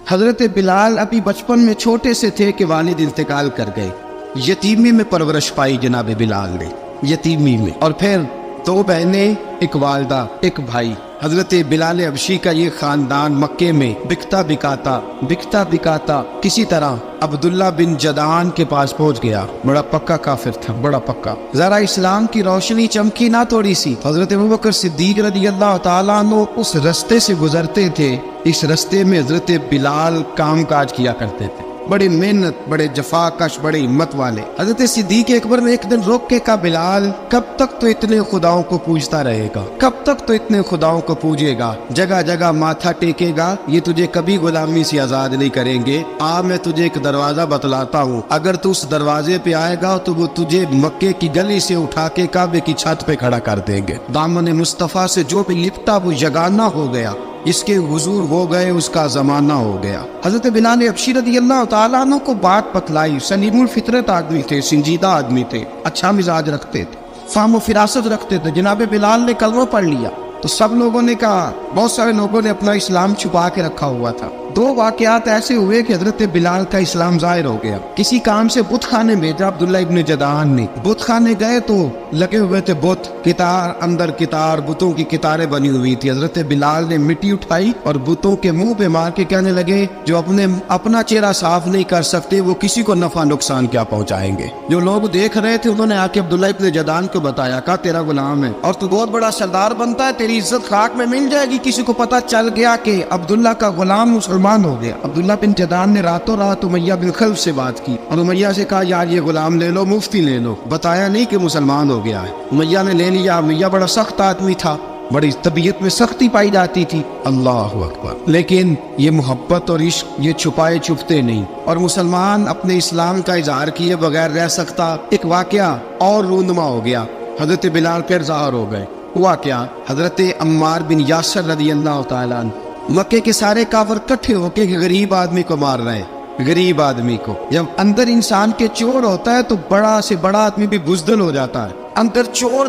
حضرت بلال ابھی بچپن میں چھوٹے سے تھے کہ والد انتقال کر گئے. یتیمی میں پرورش پائی جناب بلال نے، یتیمی میں. اور پھر 2 بہنیں، ایک والدہ، ایک بھائی. حضرت بلال حبشی کا یہ خاندان مکے میں بکتا بکاتا کسی طرح عبداللہ بن جدعان کے پاس پہنچ گیا. بڑا پکا کافر تھا، بڑا پکا. ذرا اسلام کی روشنی چمکی نہ تھوڑی سی. حضرت ابوبکر صدیق رضی اللہ تعالیٰ عنہ اس رستے سے گزرتے تھے. اس رستے میں حضرت بلال کام کاج کیا کرتے تھے، بڑی محنت، بڑے جفاکش، بڑے ہمت والے. حضرت صدیق اکبر نے ایک دن روک کے کہا، بلال کب تک تو اتنے خداؤں کو پوجتا رہے گا، کب تک تو اتنے خداؤں کو پوجے گا، جگہ جگہ ماتھا ٹیکے گا، یہ تجھے کبھی غلامی سے آزاد نہیں کریں گے. میں تجھے ایک دروازہ بتلاتا ہوں، اگر تو اس دروازے پہ آئے گا تو وہ تجھے مکے کی گلی سے اٹھا کے کعبے کی چھت پہ کھڑا کر دیں گے. دامن مصطفیٰ سے جو بھی لپٹا وہ یگانہ ہو گیا، اس کے حضور ہو گئے، اس کا زمانہ ہو گیا. حضرت بلال حبشی رضی اللہ تعالیٰ عنہ کو بات پتلائی. سلیم الفطرت آدمی تھے، سنجیدہ آدمی تھے، اچھا مزاج رکھتے تھے، فہم و فراست رکھتے تھے. جناب بلال نے کلمہ پڑھ لیا تو سب لوگوں نے کہا، بہت سارے لوگوں نے اپنا اسلام چھپا کے رکھا ہوا تھا. 2 واقعات ایسے ہوئے کہ حضرت بلال کا اسلام ظاہر ہو گیا. کسی کام سے بت خانے بھیجا عبداللہ ابن جدعان نے. بت خانے گئے تو لگے ہوئے تھے بت، کتار اندر کتار، بتوں کی کتاریں بنی ہوئی تھی. حضرت بلال نے مٹی اٹھائی اور بتوں کے منہ پہ مار کے کہنے لگے، جو اپنا چہرہ صاف نہیں کر سکتے وہ کسی کو نفع نقصان کیا پہنچائیں گے. جو لوگ دیکھ رہے تھے انہوں نے آ کے عبداللہ ابن جدعان کو بتایا، کہا تیرا غلام ہے اور تو بہت بڑا سردار بنتا ہے، تیری عزت خاک میں مل جائے گی. کسی کو پتہ چل گیا کہ عبداللہ کا غلام مسلمان ہو گیا. عبداللہ بن جدعان نے راتوں رات امیہ بن خلف سے بات کی اور امیہ سے کہا، یار یہ غلام لے لو، مفتی لے لو. بتایا نہیں کہ مسلمان ہو گیا ہے. امیہ نے لے لیا. امیہ بڑا سخت آدمی تھا، بڑی طبیعت میں سختی پائی جاتی تھی. اللہ اکبر. لیکن یہ محبت اور عشق یہ چھپائے چھپتے نہیں، اور مسلمان اپنے اسلام کا اظہار کیے بغیر رہ سکتا. ایک واقعہ اور رونما ہو گیا. حضرت بلال پھر ظاہر ہو گئے. ہوا کیا؟ حضرت عمار بن یاسر رضی اللہ تعالیٰ عنہ، مکے کے سارے کافر کٹھے ہو کے غریب آدمی کو مار رہے ہیں. غریب آدمی کو جب اندر انسان کے چور ہوتا ہے تو بڑا سے بڑا آدمی بھی بزدل ہو جاتا ہے.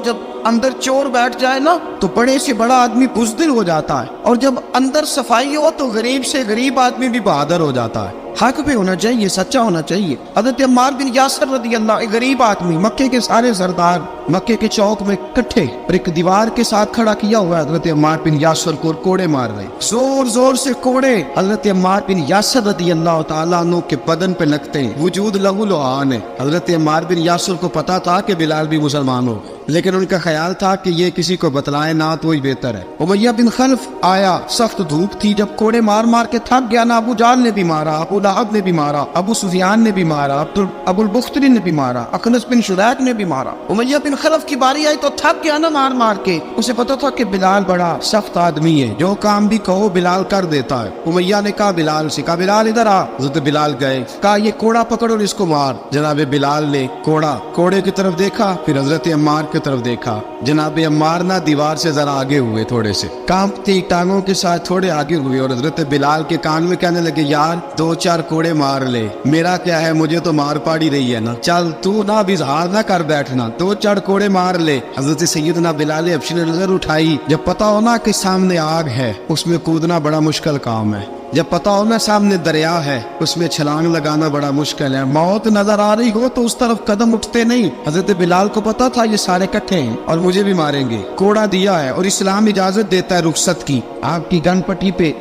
جب اندر چور بیٹھ جائے نا تو بڑے سے بڑا آدمی بزدل ہو جاتا ہے، اور جب اندر صفائی ہو تو غریب سے غریب آدمی بھی بہادر ہو جاتا ہے. حق پہ ہونا چاہیے، سچا ہونا چاہیے. حضرت عمار بن یاسر رضی اللہ، ایک غریب آدمی، مکے کے سارے سردار مکے کے چوک میں کٹھے اور ایک دیوار کے ساتھ کھڑا کیا ہوا ہے. حضرت عمار بن یاسر کو کوڑے مار رہے، زور زور سے کوڑے حضرت عمار بن یاسر رضی اللہ تعالیٰ عنہ کے بدن پہ لگتے ہیں. وجود لہو لعان ہے. حضرت عمار بن یاسر کو پتا تھا کہ بلال بھی مسلمان ہو، لیکن ان کا خیال تھا کہ یہ کسی کو بتلائے نہ تو ہی بہتر ہے. امیہ بن خلف آیا، سخت دھوپ تھی، جب کوڑے مار مار کے تھک گیا نا، ابو جہل نے بھی مارا، ابو لہب نے بھی مارا، ابو سفیان نے بھی مارا، ابو البختری نے بھی مارا، اخنس بن شریح نے بھی مارا. امیہ بن خلف کی باری آئی تو تھک گیا نا مار مار کے. اسے پتا تھا کہ بلال بڑا سخت آدمی ہے، جو کام بھی کہو بلال کر دیتا ہے. امیہ نے کہا بلال سے، کہا بلال ادھر آ. حضرت بلال گئے، کہا یہ کوڑا پکڑ اور اس کو مار. جناب بلال نے کوڑے کی طرف دیکھا، پھر حضرت عمار کی طرف دیکھا. جناب عمار نہ دیوار سے ذرا آگے ہوئے، تھوڑے سے کانپتی ٹانگوں کے ساتھ تھوڑے آگے ہوئے، اور حضرت بلال کے کان میں کہنے لگے، یار 2-4 کوڑے مار لے، میرا کیا ہے، مجھے تو مار پاڑی رہی ہے نا، چل تو نہ بھی اظہار نہ کر بیٹھنا، 2-4 کوڑے مار لے. حضرت سیدنا بلال حبشی نے نظر اٹھائی. جب پتا ہونا کہ سامنے آگ ہے اس میں کودنا بڑا مشکل کام ہے. جب پتا ہونا سامنے دریا ہے اس میں چھلانگ لگانا بڑا مشکل ہے. موت نظر آ رہی ہو تو اس طرف قدم اٹھتے نہیں. حضرت بلال کو پتا تھا یہ سارے کٹھے ہیں اور مجھے بھی ماریں گے. کوڑا دیا ہے اور اسلام اجازت دیتا ہے رخصت کی. آپ کی گن پٹی پہ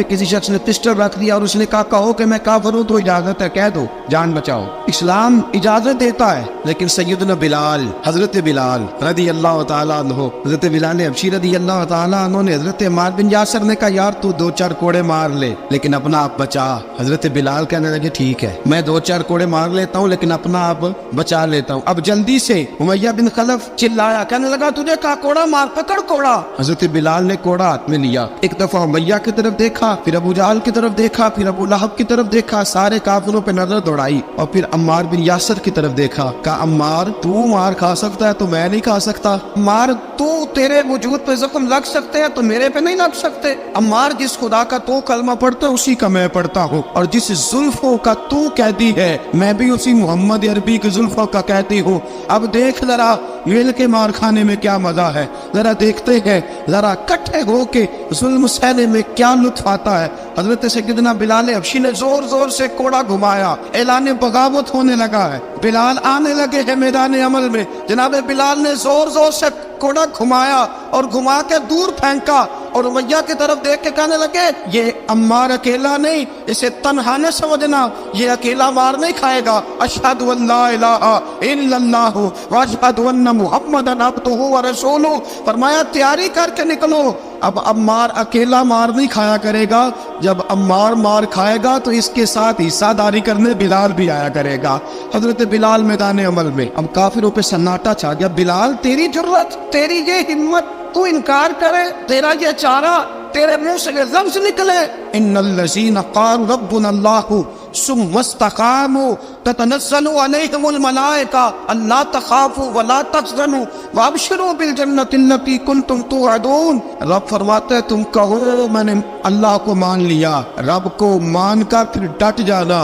کسی شخص نے پسٹل رکھ دیا اور اس نے کہا کہو کہ میں کافر ہوں تو اجازت ہے، کہہ دو، جان بچاؤ. اسلام اجازت دیتا ہے. لیکن سیدنا بلال، حضرت بلال رضی اللہ تعالیٰ عنہ، حضرت بلال حبشی رضی اللہ تعالیٰ عنہ نے حضرت عمار بن یاسر نے کہا، یار تو 2-4 کوڑے مار لے لیکن اپنا آپ بچا. حضرت بلال کہنے لگے، ٹھیک ہے میں 2-4 کوڑے مار لیتا ہوں لیکن اپنا آپ بچا لیتا ہوں. اب جلدی سے امیہ بن خلف چلایا، کہنے لگا تجھے کہا کوڑا مار، پکڑ کوڑا. حضرت بلال نے کوڑا ہاتھ میں لیا، ایک دفعہ امیہ کی طرف دیکھا، پھر ابو جہل کی طرف دیکھا، پھر ابو لہب کی طرف دیکھا، سارے کافروں پہ نظر دوڑائی، اور پھر عمار بن یاسر کی طرف دیکھا. کہا عمار تو مار کھا سکتا ہے تو میں نہیں کھا سکتا. عمار تو تیرے وجود پہ زخم لگ سکتے ہیں تو میرے پہ نہیں لگ سکتے. عمار جس خدا کا تو کلمہ پڑھتا ہے اسی کا میں پڑھتا ہوں، اور جس زلفوں کا تو قیدی ہے میں بھی اسی محمد عربی کی زلفوں کا قیدی ہوں. اب دیکھ ذرا मिल के मार खाने में क्या मजा है, जरा देखते हैं, जरा इकट्ठे होके जुल्म सहने में क्या लुत्फ आता है। हजरत सैयदना बिलाल हबशी ने जोर जोर से कोड़ा घुमाया, ऐलान बगावत होने लगा है, बिलाल आने लगे हैं मैदान अमल में। जनाब बिलाल ने जोर जोर से कोड़ा घुमाया और घुमा के दूर फेंका और उमैया की तरफ देख के कहने लगे, ये अम्मार अकेला नहीं, इसे तन्हा न समझना, ये अकेला मार नहीं खाएगा। अशहदु अल्ला इलाहा इल्लल्लाहु व अशहदु अन्न मुहम्मदन अब्दुहु व रसूलुहु। फरमाया तैयारी करके निकलो, अब अम्मार अकेला मार नहीं खाया करेगा, जब अम्मार मार खाएगा तो इसके साथ हिस्सादारी करने बिलाल भी आया करेगा। हजरत बिलाल मैदान अमल में, अब काफिरों पे सन्नाटा छा गया। बिलाल तेरी जुर्रत, तेरी ये हिम्मत, तू इनकार करे, तेरा ये चारा, तेरे मुंह से लफ्ज निकले, इन्नल्लज़ीना क़ालू रब्बुनल्लाहु सुम्मा इस्तक़ामू ततनज़्ज़लु अलैहिमुल मलाइका अल्ला तख़ाफ़ू व ला तहज़नू व अबशिरू बिल जन्नतिल्लती कुंतुम तुअदून। रब फरमाते हैं तुम कहो मैंने अल्लाह को मान लिया, रब को मान कर फिर डट जाना।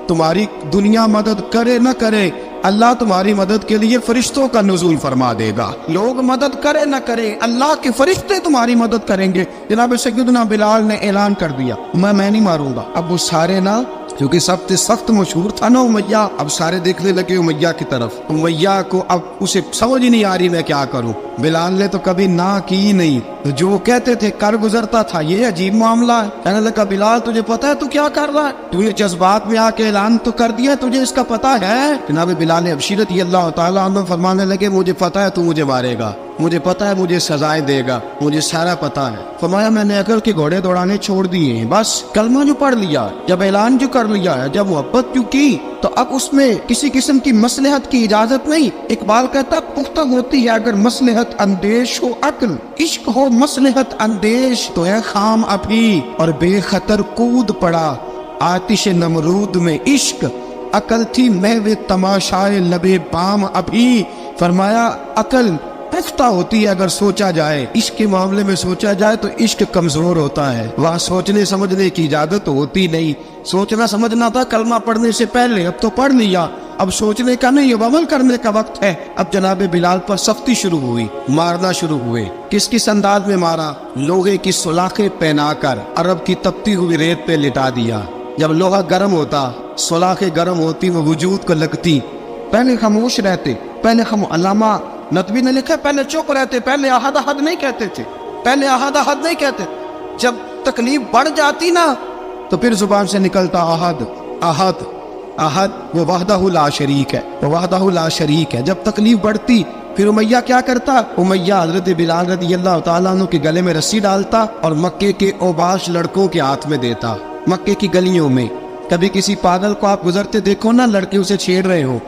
तुम्हारी दुनिया मदद करे न करे, अल्लाह तुम्हारी मदद के लिए फरिश्तों का नुज़ूल फरमा देगा। लोग मदद करे न करे, अल्लाह के फरिश्ते तुम्हारी मदद करेंगे। जनाब सैयदना बिलाल ने ऐलान कर दिया, मैं नहीं मारूंगा। अब वो सारे ना, क्योंकि सबसे सख्त मशहूर था ना उमैया, अब सारे देखने लगे उमैया की तरफ। उमैया को अब उसे समझ ही नहीं आ रही मैं क्या करूं। बिलाल ने तो कभी ना की नहीं, तो जो कहते थे कर गुजरता था। ये अजीब मामला है। कहने लगा बिलाल तुझे पता है तू क्या कर रहा है, तूने जज्बात में आके ऐलान तो कर दिया, तुझे इसका पता है। जनाब बिलाल हबशी रज़ियल्लाहु ताला अन्हु फरमाने लगे मुझे पता है तू मुझे मारेगा, मुझे पता है मुझे सजाएं देगा, मुझे सारा पता है। फरमाया मैंने अकल के घोड़े दौड़ाने छोड़ दिए हैं, बस कलमा जो पढ़ लिया, जब ऐलान जो कर लिया है, जब मोहब्बत जो की, तो अब उसमें किसी किस्म की मसलहत की इजाजत नहीं। इकबाल कहता पुख्ता होती है अगर मसलहत अंदेश हो अक्ल, इश्क हो मसलहत अंदेश तो है खाम अभी और बेखतर कूद पड़ा आतिश नमरूद में इश्क, अकल थी महवे तमाशाए लबे बाम अभी। फरमाया अकल पुख्ता होती है अगर सोचा जाए, इश्क के मामले में सोचा जाए तो इश्क कमजोर होता है, वहाँ सोचने समझने की इजाजत होती नहीं। सोचना समझना था कलमा पढ़ने से पहले, अब तो पढ़ लिया, अब सोचने का नहीं, अब अमल करने का वक्त है। अब जनाब बिलाल पर सख्ती शुरू हुई, मारना शुरू हुए। किस किस अंदाज में मारा, लोहे की सुलाखें पहनाकर अरब की तपती हुई रेत पे लिटा दिया। जब लोहा गर्म होता, सुलाखें गर्म होती, वो वजूद को लगती। पहले खामोश रहते, पहले हम अल्लामा नदवी ने लिखा पहले चुप रहते, पहले अहद अहद नहीं कहते थे, पहले अहद अहद नहीं कहते। जब तकलीफ बढ़ जाती ना तो फिर जुबान से निकलता अहद अहद अहद, वो वहदहु ला शरीक है, वो वहदहु ला शरीक है। जब तकलीफ बढ़ती फिर उमैया क्या करता, उमैया हजरत बिलाल रज़ियल्लाहु ताला अन्हु के गले में रस्सी डालता और मक्के के ओबाश लड़कों के हाथ में देता। मक्के की गलियों में कभी किसी पागल को आप गुजरते देखो ना, लड़के उसे छेड़ रहे हो,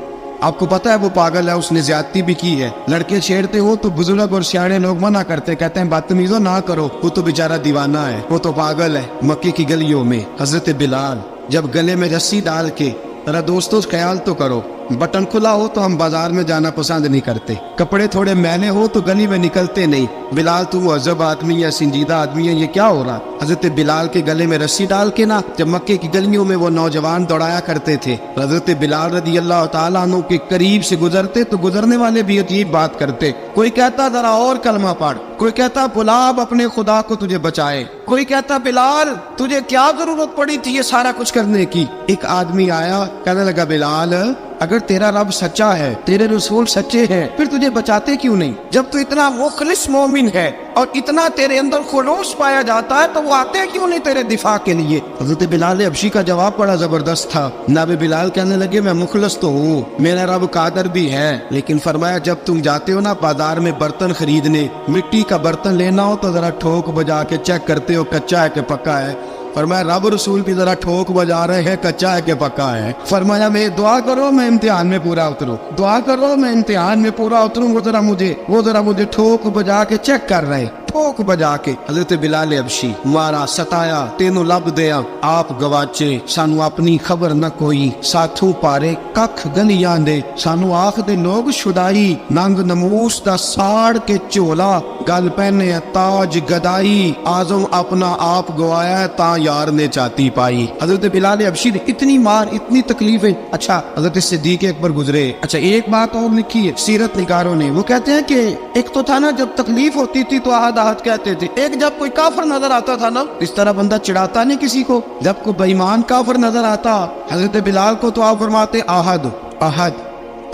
आपको पता है वो पागल है, उसने ज्यादती भी की है, लड़के छेड़ते हो तो बुजुर्ग और सियाने लोग मना करते, कहते हैं बदतमीजों ना करो, वो तो बेचारा दीवाना है, वो तो पागल है। मक्के की गलियों में हजरत बिलाल जब गले में रस्सी डाल के, जरा दोस्तों ख्याल तो करो, बटन खुला हो तो हम बाजार में जाना पसंद नहीं करते, कपड़े थोड़े मैले हो तो गली में निकलते नहीं। बिलाल तू मुहज़्ज़ब आदमी या संजीदा आदमी है, ये क्या हो रहा। हजरत बिलाल के गले में रस्सी डाल के ना, जब मक्के की गलियों में वो नौजवान दौड़ाया करते थे, हजरत बिलाल रज़ियल्लाहु ताला अन्हु के करीब से गुजरते तो गुजरने वाले भी अजीब बात करते। कोई कहता जरा और कलमा पढ़, कोई कहता बुलाब अपने खुदा को तुझे बचाए, कोई कहता बिलाल तुझे क्या जरूरत पड़ी थी ये सारा कुछ करने की। एक आदमी आया, कहने लगा बिलाल अगर तेरा रब सच्चा है, तेरे रसूल सच्चे हैं, फिर तुझे बचाते क्यों नहीं। जब तू इतना मुखलिस मोमिन है और इतना तेरे अंदर खुलूस पाया जाता है तो वो आते क्यों नहीं तेरे दिफा के लिए। हज़रत बिलाल हबशी का जवाब बड़ा जबरदस्त था। नाबे बिलाल कहने लगे मैं मुखलिस तो हूँ, मेरा रब कादर भी है, लेकिन फरमाया जब तुम जाते हो ना बाजार में बर्तन खरीदने, मिट्टी का बर्तन लेना हो तो जरा ठोक बजा के चेक करते हो कच्चा है कि पक्का है। फरमाया रब रसूल भी जरा ठोक बजा रहे हैं कच्चा है कि पक्का है। फरमाया मैं दुआ करो मैं इम्तिहान में पूरा उतरूं, दुआ करो मैं इम्तिहान में पूरा उतरूं, वो जरा मुझे ठोक बजा के चेक कर रहे, ठोक बजा के हजरत बिलाल हबशी मारा सताया तेनों लब दिया आप गवाचे सानू अपनी खबर न कोई साथों पारे कख गलियां दे सानू आख दे लोग छुड़ाई नंग नमूस दा साड़ के झोला गल पहने ताज गदाई आजम अपना आप गवाया ता यार ने चाती पाई। हजरत बिलाल हबशी ने इतनी मार इतनी तकलीफें। अच्छा हजरत सिद्दीक अकबर गुजरे। अच्छा एक बात और लिखी है सीरत निगारों ने, वो कहते हैं कि एक तो था ना जब तकलीफ होती थी तो आहद आहद कहते थे, एक जब कोई काफिर नजर आता था ना इस तरह बंदा चिढ़ाता नहीं किसी को, जब कोई बेईमान काफिर नजर आता हजरत बिलाल को तो आप फरमाते आहद आहद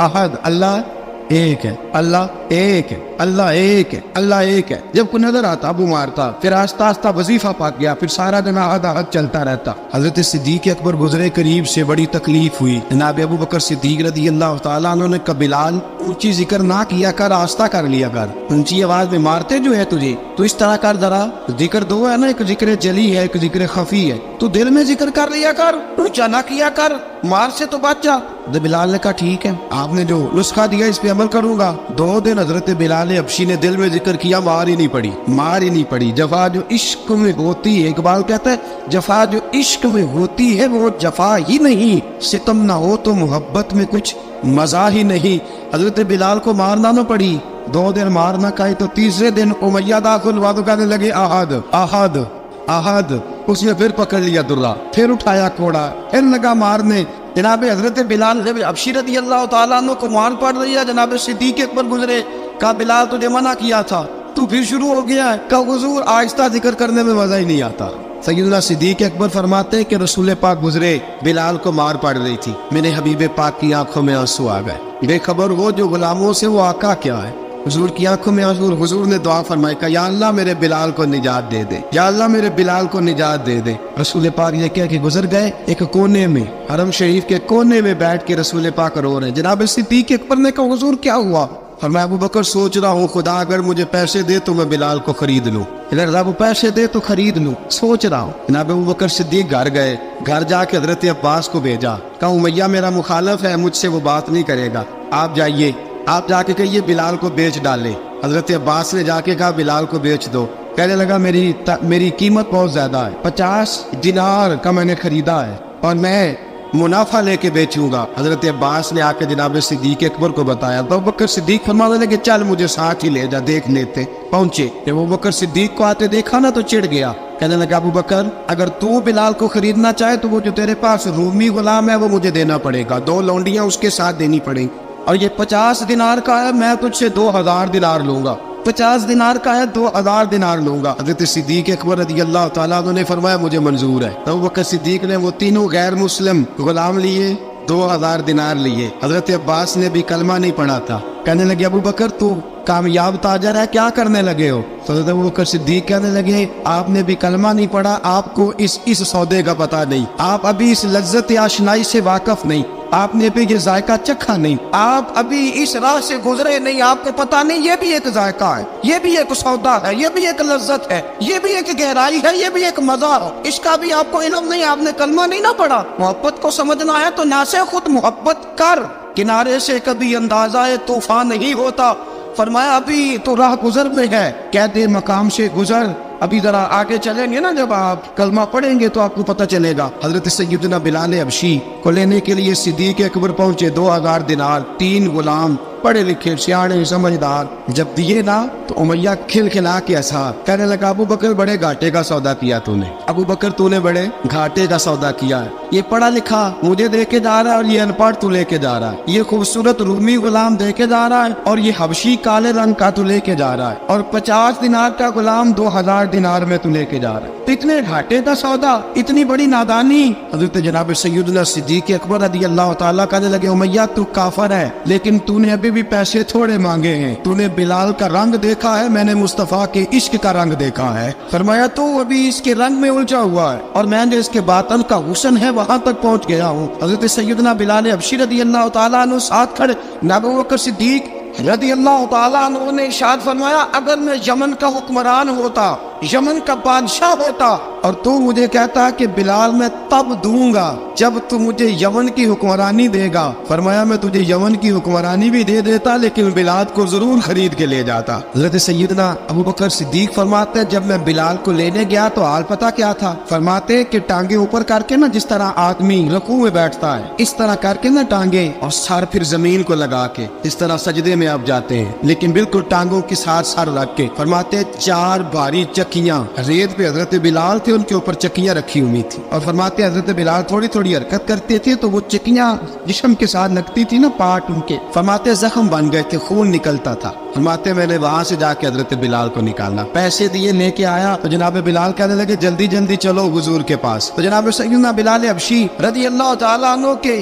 आहद, अल्लाह एक है, अल्लाह एक है, अल्लाह एक है, अल्लाह एक है। जब कोई नजर आता अबू मारता, फिर आस्ता आस्ता वजीफा पाक गया, फिर सारा दिन आहद आहद चलता रहता। हजरत सिद्दीक अकबर गुजरे करीब से, बड़ी तकलीफ हुई। जनाब अबू बकर सिद्दीक रदी अल्लाह तआला अन्हु ने कहा बिलाल ऊंची जिक्र ना किया कर, आस्ता कर लिया कर, ऊंची आवाज में मारते जो है तुझे तो इस तरह कर, जरा जिक्र दो है ना, एक जिक्र जली है एक जिक्र खफी है, तू दिल में जिक्र कर लिया कर, ऊंचा ना किया कर, मार से तो बच जा। बिलाल ने कहा ठीक है, आपने जो नुस्खा दिया इस पे अमल करूंगा। 2 दिन हजरत बिलाल हबशी ने दिल में जिक्र किया, मार ही नहीं पड़ी, मार ही नहीं पड़ी। जफा जो इश्क में होती है, इकबाल कहता है जफा जो इश्क में होती है वो जफा ही नहीं, सितम ना हो तो मोहब्बत में कुछ मजा ही नहीं। हजरत बिलाल को मारना न पड़ी, 2 दिन मारना खाई तो तीसरे दिन उमैया दाखिल हुआ तो कहने लगे आहद आहद आहद। उसने फिर पकड़ लिया दुर्रा, फिर उठाया कोड़ा, फिर लगा मारने। जनाब हजरत बिलाल हबशी रज़ी अल्लाह तआला अन्हु को मार पड़ रही है। जनाब सिद्दीक अकबर गुजरे, कहा बिलाल तुझे मना किया था, तू फिर शुरू हो गया है। कहा हुजूर आहिस्ता जिक्र करने में मजा ही नहीं आता। सैयदना सिद्दीक अकबर फरमाते कि रसूल पाक गुजरे, बिलाल को मार पड़ रही थी, मेरे हबीब पाक की आंखों में आंसू आ गए, बेखबर हो जो गुलामों से वो आका क्या है। हुजूर की आंखों में आंसू, हुजूर ने दुआ फरमाई, कहा या अल्लाह मेरे बिलाल को निजात दे दे, या अल्लाह मेरे बिलाल को निजात दे दे। रसूल पाक ये कह के गुजर गए। एक कोने में, हरम शरीफ के कोने में बैठ के रसूल पाक रो रहे हैं। जनाब सिद्दीक अकबर ने कहा हुजूर क्या हुआ? फरमाया अबू बकर सोच रहा हूँ खुदा अगर मुझे पैसे दे तो मैं बिलाल को खरीद लूँ, रब पैसे दे तो खरीद लूँ, सोच रहा हूँ। जनाब अबू बकर सिद्दीक घर गए, घर जाके हजरत अब्बास को भेजा, कहा उमैया मेरा मुखालफ है, मुझसे वो बात नहीं करेगा, आप जाइए, आप जाके कहिए बिलाल को बेच डाले। हजरत अब्बास ने जाके कहा बिलाल को बेच दो। कहने लगा मेरी कीमत बहुत ज्यादा है, 50 दिनार का मैंने खरीदा है और मैं मुनाफा लेके बेचूंगा। हजरत अब्बास ने आके जनाब सिद्दीक अकबर को बताया तो अबू बकर सिद्दीक फरमाने लगे चल मुझे साथ ही ले जा, देख लेते। पहुंचे, जब अबू बकर सिद्दीक को आते देखा ना तो चिढ़ गया, कहने लगा अबू बकर अगर तू बिलाल को खरीदना चाहे तो वो जो तेरे पास रूमी गुलाम है वो मुझे देना पड़ेगा, 2 लौंडियां उसके साथ देनी पड़ेंगी, और ये 50 दिनार का है, मैं तुझसे 2000 दिनार लूंगा, 50 दिनार का है 2000 दिनार लूंगा। हजरत सिद्दीक अकबर रज़ी अल्लाह तआला अन्हु ने फरमाया मुझे मंजूर है। तो वक्त सिद्दीक ने वो तीनों गैर मुस्लिम गुलाम लिए, 2000 दिनार लिए। हजरत अब्बास ने भी कलमा नहीं पढ़ा था। कहने लगे अबू बकर तू कामयाब ताजर है, क्या करने लगे हो? तो हजरत अबू बकर सिद्दीक कहने लगे आपने भी कलमा नहीं पढ़ा, आपको इस सौदे का पता नहीं, आप अभी इस लज्जत आशनाई से वाकफ नहीं, आपने भी ये जायका चखा नहीं, आप अभी इस राह से गुजरे नहीं, आपको पता नहीं ये भी एक जायका है, ये भी एक सौदा है, ये भी एक लज्जत है, ये भी एक गहराई है, ये भी एक मजा है, इसका भी आपको इल्म नहीं, आपने कलमा नहीं ना पढ़ा। मोहब्बत को समझना है तो ना से खुद मोहब्बत कर, किनारे से कभी अंदाजा तूफान नहीं होता। फरमाया अभी तो राह गुजर में है, कहते मकाम से गुजर, अभी जरा आगे चलेंगे ना, जब आप कलमा पढ़ेंगे तो आपको पता चलेगा। हजरत सैयदना बिलाल हबशी को लेने के लिए सिद्दीक अकबर पहुंचे, 2000 दिनार, 3 गुलाम, पढ़े लिखे सियाणे समझदार, जब दिए ना तो उमैया खिलखिला के ऐसा कहने लगा अबू बकर बड़े घाटे का सौदा किया तूने, अबू बकर तूने बड़े घाटे का सौदा किया है, ये पढ़ा लिखा मुझे दे के जा रहा है और ये अनपढ़ तू लेके जा रहा है, ये खूबसूरत रूमी गुलाम दे के जा रहा है और ये हबशी काले रंग का तू लेके जा रहा है, और 50 दिनार का गुलाम 2000 दिनार में तू लेके जा रहा है, इतने घाटे का सौदा, इतनी बड़ी नादानी। हजरत जनाब सैयदना सिद्दीक अकबर रज़ी अल्लाह तआला कहने लगे उमैया तू काफर है, लेकिन तूने अभी भी पैसे थोड़े मांगे हैं, तूने बिलाल का रंग देखा है, मैंने मुस्तफा के इश्क का रंग देखा है। फरमाया तू अभी इसके रंग में उलझा हुआ है और मैंने इसके बातन का हुस्न है वहां तक पहुंच गया हूँ। हजरत सैयदना बिलाल हबशी रज़ी अल्लाह तआला अन्हु साथ खड़े, अबू बकर सिद्दीक रज़ी अल्लाह तआला अन्हु ने इरशाद फरमाया अगर मैं यमन का हुक्मरान होता यमन का बादशाह होता और तू मुझे कहता कि बिलाल मैं तब दूंगा जब तू मुझे यमन की हुक्मरानी देगा। फरमाया मैं तुझे यमन की हुक्मरानी भी दे देता लेकिन बिलाल को जरूर खरीद के ले जाता। हज़रत सैयदना अबू बकर सिद्दीक फरमाते हैं जब मैं बिलाल को लेने गया तो हाल पता क्या था। फरमाते कि टांगे ऊपर करके ना जिस तरह आदमी रुकू में बैठता है इस तरह करके ना टांगे और सर फिर जमीन को लगा के इस तरह सजदे में आप जाते हैं लेकिन बिल्कुल टांगों के साथ सर रख के। फरमाते 4 भारी चक्कियां रेत पे हजरत बिलाल थे उनके ऊपर चक्कियां रखी हुई थी और फरमाते हजरत बिलाल थोड़ी थोड़ी हरकत करते थे तो वो चक्कियां जिस्म के साथ लगती थी ना पार्ट उनके। फरमाते जख्म बन गए थे खून निकलता था। फरमाते मैंने वहां से जाके हजरत बिलाल को निकालना पैसे दिए लेके आया तो जनाब बिलाल कहने लगे जल्दी जल्दी चलो हुजूर के पास। तो जनाब सैयदना बिलाल हबशी रज़ी अल्लाह तआला अन्हु के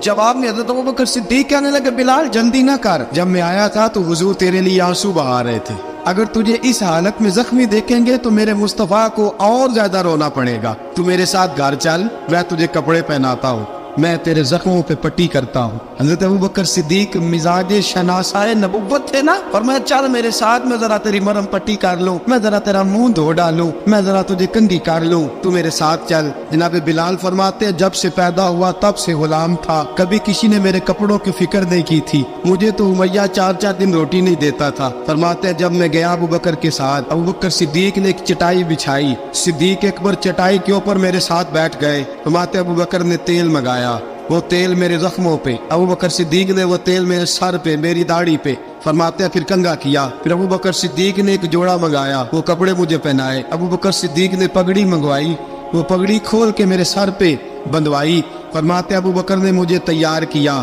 जवाब में हजरत अबू बकर सिद्दीक कहने लगे बिलाल जल्दी ना कर, जब मैं आया था तो हुजूर तेरे लिए आंसू बहा रहे थे। अगर तुझे इस हालत में जख्मी देखेंगे तो मेरे मुस्तफा को और ज्यादा रोना पड़ेगा। तू मेरे साथ घर चल, मैं तुझे कपड़े पहनाता हूँ, मैं तेरे जख्मों पे पट्टी करता हूँ। हजरत अबू बकर सिद्दीक मिजाज शनासाए नबुव्वत थे ना, और मैं चल मेरे साथ, मैं जरा तेरी मरहम पट्टी कर लूँ, मैं जरा तेरा मुंह धो डालूं, मैं जरा तुझे कंघी कर लूँ, तू मेरे साथ चल। जनाब बिलाल फरमाते जब से पैदा हुआ तब से गुलाम था, कभी किसी ने मेरे कपड़ों की फिक्र नहीं की थी, मुझे तो उमैया 4-4 दिन रोटी नहीं देता था। फरमाते जब मैं गया अबू बकर के साथ, अबू बकर सिद्दीक ने एक चटाई बिछाई, सिद्दीक अकबर चटाई के ऊपर मेरे साथ बैठ गए। फरमाते अबू बकर ने तेल मंगाया, वो तेल मेरे जख्मों पे, अबू बकर सिद्दीक ने वो तेल मेरे सर पे, मेरी दाढ़ी पे। फरमाते हैं फिर कंघा किया, फिर अबू बकर सिद्दीक ने एक जोड़ा मंगाया, वो कपड़े मुझे पहनाए। अबू बकर सिद्दीक ने पगड़ी मंगवाई, वो पगड़ी खोल के मेरे सर पे बंधवाई। फरमाते अबू बकर ने मुझे तैयार किया,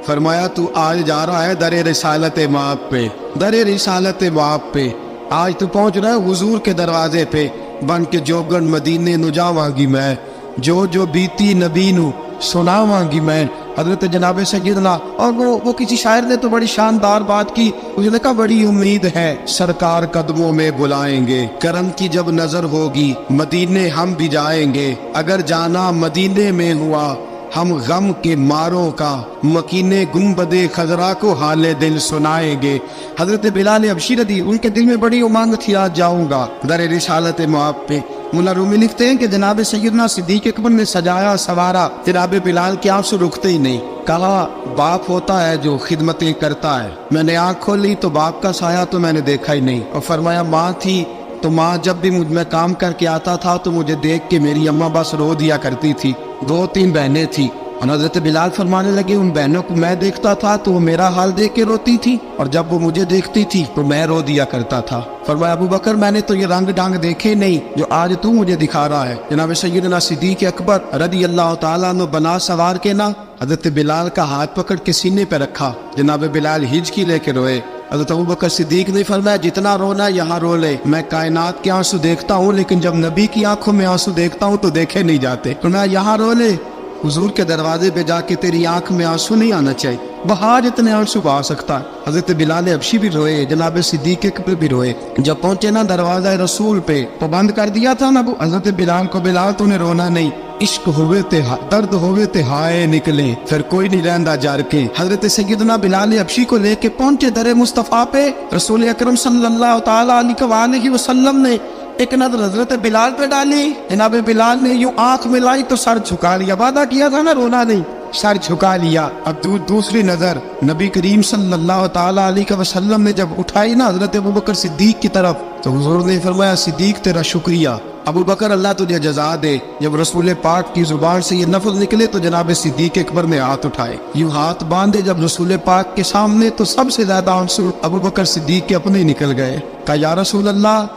फरमाया तू आज जा रहा है दरे रिसालत माप पे, दरे रिसालत माप पे, आज तू पहुंच रहा है हुजूर के दरवाजे पे, बन के जोगन मदीने नु जावांगी मैं, जो बीती नबी नु सुनावांगी मैं। हजरत जनाब सैयदना, और वो किसी शायर ने तो बड़ी शानदार बात की, उसने कहा बड़ी उम्मीद है सरकार कदमों में बुलाएंगे, करम की जब नजर होगी मदीने हम भी जाएंगे, अगर जाना मदीने में हुआ हम गम के मारों का, मकीने गुम्बदे खजरा को हाले दिल सुनाएंगे। हजरत बिलाल हबशी रदी, उनके दिल में बड़ी उमंग थी आज जाऊंगा दरे रिसालत माप पे। मुल्ला रूमी लिखते हैं कि जनाब सैयदना सिद्दीक अकबर ने सजाया सवारा, जनाब बिलाल के आंसू रुकते ही नहीं। कहा बाप होता है जो खिदमतें करता है। मैंने आँख खोली तो बाप का साया तो मैंने देखा ही नहीं, और फरमाया माँ थी तो माँ जब भी मैं काम करके आता था तो मुझे देख के मेरी अम्मा बस रो दिया करती थी। 2-3 बहनें थी, और हज़रत बिलाल फरमाने लगे उन बहनों को मैं देखता था तो वो मेरा हाल देख के रोती थी, और जब वो मुझे देखती थी तो मैं रो दिया करता था। फरमाया अबू बकर मैंने तो ये रंग डांग देखे नहीं जो आज तू मुझे दिखा रहा है। जनाब सैयदना सिद्दीक अकबर रज़ी अल्लाह तआला अन्हु बना सवार के ना हज़रत बिलाल का हाथ पकड़ के सीने पे रखा। जनाब बिलाल हिचकी लेके रोए। हज़रत अबू बकर सिद्दीक ने फरमाया जितना रोना यहाँ रो ले, मैं कायनात के आंसू देखता हूँ लेकिन जब नबी की आंखों में आंसू देखता हूँ तो देखे नहीं जाते। फरमाया यहाँ रो ले, हुजूर के दरवाजे पे जाके तेरी आंख में आंसू नहीं आना चाहिए, बहा जितने आंसू बहा सकता है। हजरत बिलाल हबशी भी रोए, जनाब सिद्दीक अकबर भी रोए। जब पहुंचे ना दरवाजा रसूल पे तो बंद कर दिया था ना हजरत बिलाल को, बिलाल तूने रोना नहीं, इश्क होवे ते दर्द होवे ते हाय निकले, फिर कोई नहीं रहंदा जार के। हजरत सैयदना बिलाल हबशी को लेके पहुंचे दरे मुस्तफा पे। रसूल अकरम सल्लल्लाहु तआला अलैहि वसल्लम ने एक नजर हजरत बिलाल पे डाली, जनाब बिलाल ने यूं आंख मिलाई तो सर झुका लिया, वादा किया था ना रोना नहीं, सर झुका लिया। अब दूसरी नजर नबी करीम सल्लल्लाहु तआला अलैहि वसल्लम ने जब उठाई ना हजरत अबू बकर सिद्दीक की तरफ, तो हुजूर ने फरमाया सिद्दीक तेरा शुक्रिया, अबू बकर अल्लाह तुझे जजा दे। जब रसूल पाक की जुबान से ये लफ्ज़ निकले तो जनाब सिद्दीक अकबर ने हाथ उठाए, यूं हाथ बांधे जब रसूल पाक के सामने, तो सबसे ज्यादा आंसू अबू बकर सिद्दीक के अपने निकल गए। कहा या रसूल अल्लाह,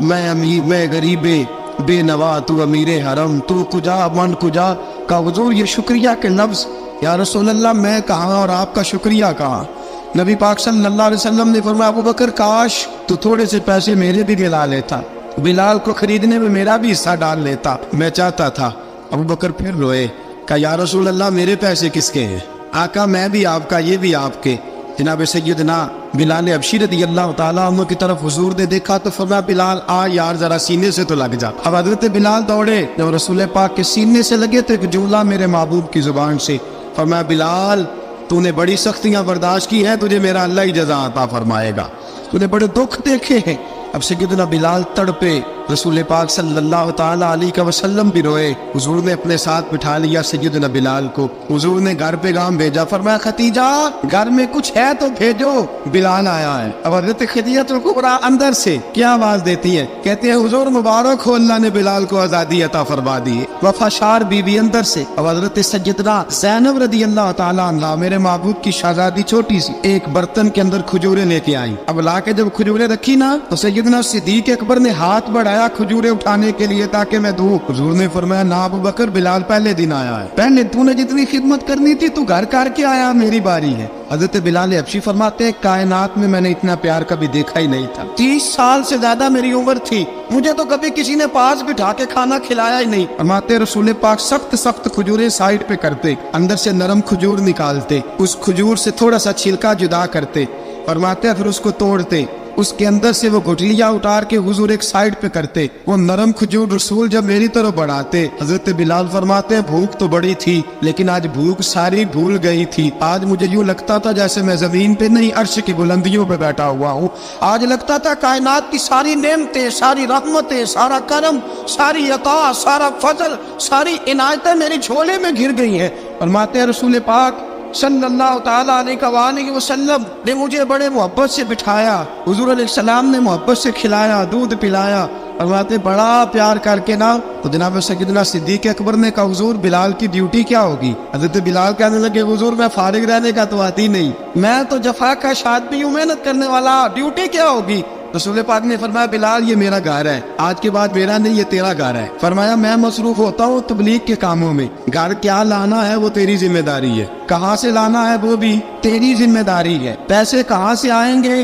मैं अमीर, मैं गरीबे बेनवा, तू अमीरे हरम, तू कुजा मन कुजा। का हुजूर ये शुक्रिया के लफ्ज़, या रसूल अल्लाह मैं कहाँ और आपका शुक्रिया कहाँ। नबी पाक सल्लल्लाहु अलैहि वसल्लम ने फरमाया अबू बकर काश तू थोड़े से पैसे मेरे भी दिला लेता, बिलाल को खरीदने में मेरा भी हिस्सा डाल लेता, मैं चाहता था। अबू बकर फिर रोए। कहा या रसूल अल्लाह मेरे पैसे किसके हैं? आका मैं भी आपका, ये भी आपके। जनाब सैयदना बिलाल हबशी रज़ी अल्लाह तआला अन्हु की तरफ हुजूर ने देखा तो फरमाया बिलाल आ यार जरा सीने से तो लग जा। अब हजरत बिलाल दौड़े, जब रसूल पाक के सीने से लगे तो एक जुमला मेरे महबूब की जुबान से, फरमाया बिलाल तूने बड़ी सख्तियां बर्दाश्त की हैं, तुझे मेरा अल्लाह ही जज़ा अता फरमाएगा, तूने बड़े दुख देखे हैं। अब सैयदना बिलाल तड़पे, रसूल पाक सल्लल्लाहु ताला अलैहि वसल्लम भी रोए। हुजूर ने अपने साथ बिठा लिया सैयदना बिलाल को। हुजूर ने घर पे गाम भेजा, फरमाया खतीजा घर में कुछ है तो भेजो, बिलाल आया है। अब हज़रत खदीजतुल कुबरा अंदर से क्या आवाज देती है, कहते हैं हुजूर मुबारक हो, अल्लाह ने बिलाल को आजादी अता फरमा दी। वफाशार बीवी अंदर से। अब हज़रत सैयदना ज़ैनब रज़ी अल्लाह ताला अन्हा, मेरे महबूब की शहजादी छोटी सी, एक बर्तन के अंदर खजूरें लेके आई। अब लाके जब खजूरें रखी ना तो सैयदना सिद्दीक अकबर ने हाथ बढ़ाया खजूरें उठाने के लिए ताकि मैं दूं। हुजूर ने फरमाया ना अबू बकर, बिलाल पहले दिन आया है, पहले तूने जितनी खिदमत करनी थी तू घर करके आया, मेरी बारी है। हजरत बिलाल हबशी फरमाते हैं कायनात में मैंने इतना प्यार कभी देखा ही नहीं था। 30 साल से ज्यादा मेरी उम्र थी, मुझे तो कभी किसी ने पास बिठा के खाना खिलाया ही नहीं। फरमाते रसूल पाक सख्त सख्त खजूरें साइड पे करते, अंदर से नरम खजूर निकालते, उस खजूर से थोड़ा सा छिलका जुदा करते, फरमाते फिर उसको तोड़ते, उसके अंदर से वो गुठलियां उतार के हुजूर एक साइड पे करते। वो नरम खजूर रसूल जब मेरी तरफ बढ़ाते, हजरत बिलाल फरमाते हैं भूख तो बड़ी थी लेकिन आज भूख सारी भूल गई थी। आज मुझे यूं लगता था जैसे मैं जमीन पे नहीं अर्श की बुलंदियों पे बैठा हुआ हूँ। आज लगता था कायनात की सारी नेमतें, सारी रहमतें, सारा करम, सारी अता, सारा फजल, सारी इनायतें मेरी झोले में घिर गई हैं। फरमाते हैं रसूल पाक सल्लल्लाहु ताला अलैहि वसल्लम ने मुझे बड़े मोहब्बत से बिठाया, हुजूर अलैहिस्सलाम ने मोहब्बत से खिलाया, दूध पिलाया, फरमाते बड़ा प्यार करके ना। तो जनाब सैयदना सिद्दीक अकबर ने कहा हुजूर बिलाल की ड्यूटी क्या होगी। हज़रत बिलाल कहने लगे हुजूर मैं फारिग रहने का तो आती नहीं, मैं तो जफा का आदमी हूँ, मेहनत करने वाला, ड्यूटी क्या होगी। रसूल पाक ने फरमाया बिलाल ये मेरा घर है, आज के बाद मेरा नहीं ये तेरा घर है। फरमाया मैं मसरूफ होता हूँ तबलीग के कामों में, घर क्या लाना है वो तेरी जिम्मेदारी है, कहाँ से लाना है वो भी तेरी जिम्मेदारी है, पैसे कहाँ से आएंगे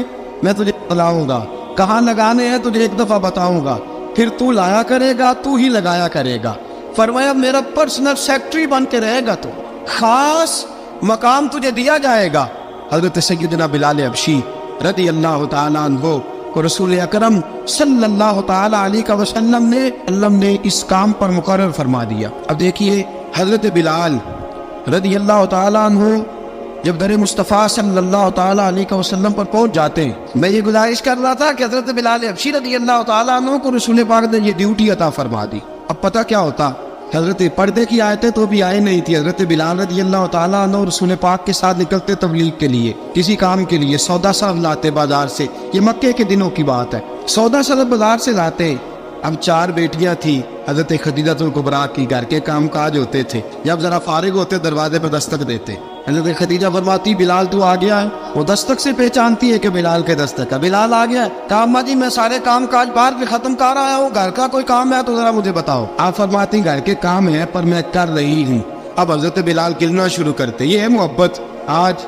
मैं तुझे बताऊंगा, कहाँ लगाने हैं तुझे एक दफा बताऊंगा, फिर तू लाया करेगा, तू ही लगाया करेगा। फरमाया मेरा पर्सनल सेक्रेटरी बन के रहेगा, तो खास मकाम तुझे दिया जाएगा। हजरत सैयदना बिलाल हबशी रज़ी अल्लाह ताला अन्हु को रसूल अकरम सल्लल्लाहु ताला अलैहि वसल्लम ने इस काम पर मुकर्रर फरमा दिया। अब देखिए हजरत बिलाल रज़ी अल्लाह ताला अन्हु जब दर मुस्तफ़ा सल्लल्लाहु ताला अलैहि वसल्लम पर पहुंच जाते हैं, मैं ये गुजारिश कर रहा था कि हजरत बिलाल हबशी रज़ी अल्लाह ताला अन्हु को रसूल पाक ने ये ड्यूटी अता फरमा दी। अब पता क्या होता, हजरत पर्दे की आयतें तो भी आए नहीं थी। हजरत बिलाल रज़ी अल्लाह ताला अन्हु रसूल पाक के साथ निकलते तबलीग के लिए, किसी काम के लिए, सौदा सरफ लाते बाजार से, ये मक्के के दिनों की बात है, सौदा सरफ बाजार से लाते। अब 4 बेटियां थी हजरत खदीजतुल कुबरा की, घर के काम काज होते थे, जब जरा फारिग होते दरवाजे पर दस्तक देते, हजरत खदीजा फरमाती बिलाल तू आ गया है, वो दस्तक से पहचानती है कि बिलाल के दस्तक है, बिलाल आ गया है। कहा अम्मा जी मैं सारे काम काज बाहर भी खत्म कर आया हूँ, घर का कोई काम है तो जरा मुझे बताओ। आप फरमाती घर के काम है पर मैं कर रही हूँ। अब हजरत बिलाल गिलना शुरू करते, ये है मोहब्बत। आज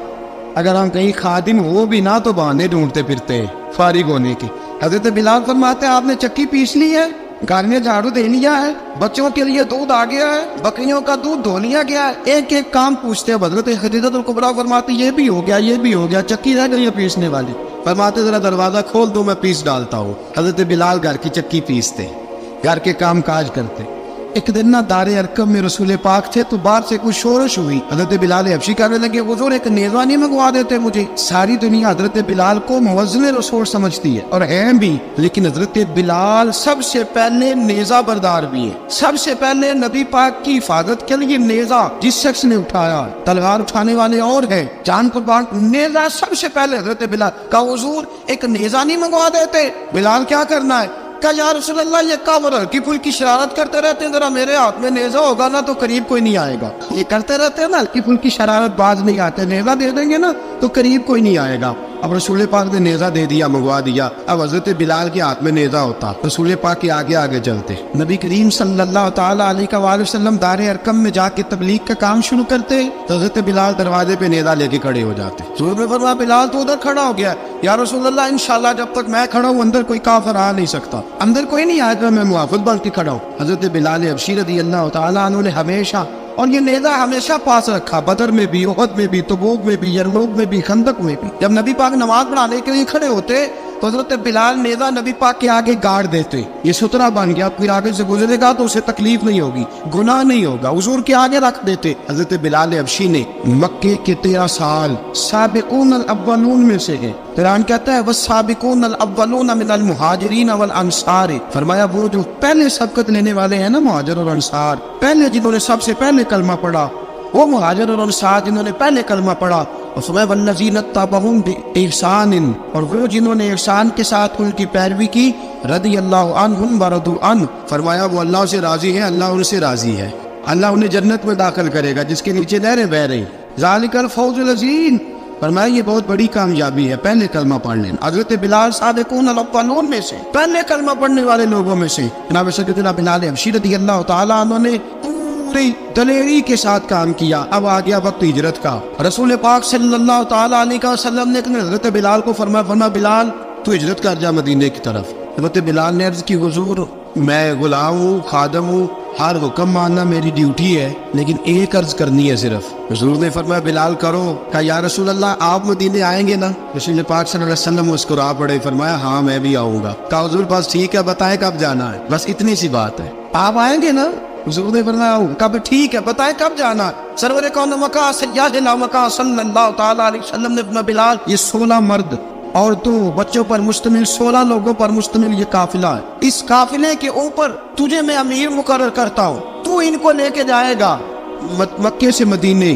अगर हम कहीं खादिम हो भी ना तो बहाने ढूंढते फिरते हैं फारिग होने की। हजरत बिलाल फरमाते आपने चक्की पीस ली है, घर में झाड़ू दे लिया है, बच्चों के लिए दूध आ गया है, बकरियों का दूध धो लिया गया है, एक एक काम पूछते हैं। हजरत खदीजतुल कुबरा फरमाती ये भी हो गया, ये भी हो गया, चक्की रह गई है पीसने वाली। फरमाते जरा दरवाजा खोल दो मैं पीस डालता हूँ। हजरत बिलाल घर की चक्की पीसते, घर के काम काज करते। एक दिन ना दारे अरकम में रसूल पाक थे तो बाहर से कुछ शोरश हुई। हजरत बिलाल हबशी कहने लगे हुजूर एक नेज़ा नहीं मंगवा देते मुझे। सारी दुनिया हजरत बिलाल को मुअज्जिन रसूल समझती है और हैं भी, लेकिन हजरत बिलाल सबसे पहले नेज़ा बरदार भी है। सबसे पहले नबी पाक की हिफाजत के लिए नेज़ा जिस शख्स ने उठाया, तलवार उठाने वाले और है, जान कुर्बान, नेज़ा सबसे पहले हजरत बिलाल का। हुजूर एक नेज़ा नहीं मंगवा देते। बिलाल क्या करना है? कहा या रसूल अल्लाह ये कावर हल्की फुल्की शरारत करते रहते हैं, जरा मेरे हाथ में नेज़ा होगा ना तो करीब कोई नहीं आएगा। ये करते रहते हैं ना हल्की फुल्की शरारत, बाज नहीं आते, नेज़ा दे देंगे ना तो करीब कोई नहीं आएगा। अब रसूल पाक ने नेज़ा दे दिया, मंगवा दिया। अब हजरत बिलाल के हाथ में नेज़ा होता, रसूल पाक के आगे आगे चलते, नबी करीम सल्लल्लाहु ताला अलैहि वसल्लम दारे अरकम में जाके तबलीग का काम शुरू करते। तो हजरत बिलाल दरवाजे पे नेज़ा लेके खड़े हो जाते। रसूल ने फरमाया बिलाल तो उधर खड़ा हो गया, या रसूल अल्लाह इंशाल्लाह जब तक मैं खड़ा हूँ अंदर कोई काफिर आ नहीं सकता, अंदर कोई नहीं आएगा, मैं मुआफ़िज़ बन के खड़ा हूँ। हजरत बिलाल हबशी रज़ी अल्लाह ताला अन्हु ने हमेशा, और ये नेज़ा हमेशा पास रखा, बदर में भी, उहद में भी, तबूक में भी, यरमूक में भी, खंदक में भी। जब नबी पाक नमाज पढ़ाने के लिए खड़े होते तो हजरत बिलाल नेज़ा नबी पाक के आगे गाड़ देते, ये सुतरा बन गया, फिर आगे से गुजरेगा तो उसे तकलीफ नहीं होगी, गुनाह नहीं होगा, हुजूर के आगे रख देते। हजरत बिलाल हबशी ने मक्के के 13 साल साबिकून अल अव्वलून में से है। कुरान कहता है वस्साबिकून अल अव्वलून मिनल मुहाजिरीन वल अंसार, फरमाया वो जो पहले सबकत लेने वाले हैं ना मुहाजिर और अंसार, पहले जिन्होंने सबसे पहले कलमा पढ़ा वो मुहाजिर और अंसार जिन्होंने पहले कलमा पढ़ा, और फरमाया वल्लज़ीन तबअहूम बिइहसान, और वो जिन्होंने ihसान के साथ उनकी पैरवी की, रदियल्लाहु अन्हुम व रदू अन्हु, फरमाया वो अल्लाह से राजी है, अल्लाह उनसे राजी है, अल्लाह उन्हें जन्नत में दाखिल करेगा जिसके नीचे नहरें बह रही। ज़ालिकल फौज़ुल अज़ीम, फरमाया ये बहुत बड़ी कामयाबी है पहले कलमा पढ़ने। हज़रत बिलाल साबिकून अल अव्वलून में से, पहले कलमा पढ़ने वाले लोगों में से जनाब सैयदना बिलाल हबशी रज़ियल्लाहु ताला अन्हु ने पूरी दलेरी के साथ काम किया। अब आ गया वक्त हिजरत का। रसूल पाक सल्लल्लाहु ताला अलैहि वसल्लम ने हज़रत बिलाल को फरमाया बिलाल तू हिजरत कर जा मदीने की तरफ। हज़रत बिलाल ने अर्ज़ की हुजूर मैं गुलाम हूँ, खादम हूँ, हर हुक्म मानना मेरी ड्यूटी है, लेकिन एक अर्ज करनी है सिर्फ। हुजूर ने फरमाया बिलाल करो। कहा या रसूल अल्लाह आप मदीने आएंगे ना? रसूल पाक सल्लल्लाहु अलैहि वसल्लम मुस्कुरा पड़े, फरमाया हाँ मैं भी आऊँगा। कहा हुजूर बस ठीक है बताएं कब जाना है, बस इतनी सी बात है, आप आएंगे ना? हुजूर ने फरमाया कब ठीक है बताएं कब जाना। सरवर कौन मका सय्यदना मका सल्लल्लाहु ताला अलैहि वसल्लम ने फरमाया बिलाल ये 16 मर्द और 2 बच्चों पर मुश्तमिल 16 लोगों पर मुश्तमिल ये काफिला है। इस काफिले के ऊपर तुझे मैं अमीर मुकर्रर करता हूँ, तू इनको लेके जाएगा मक्के से मदीने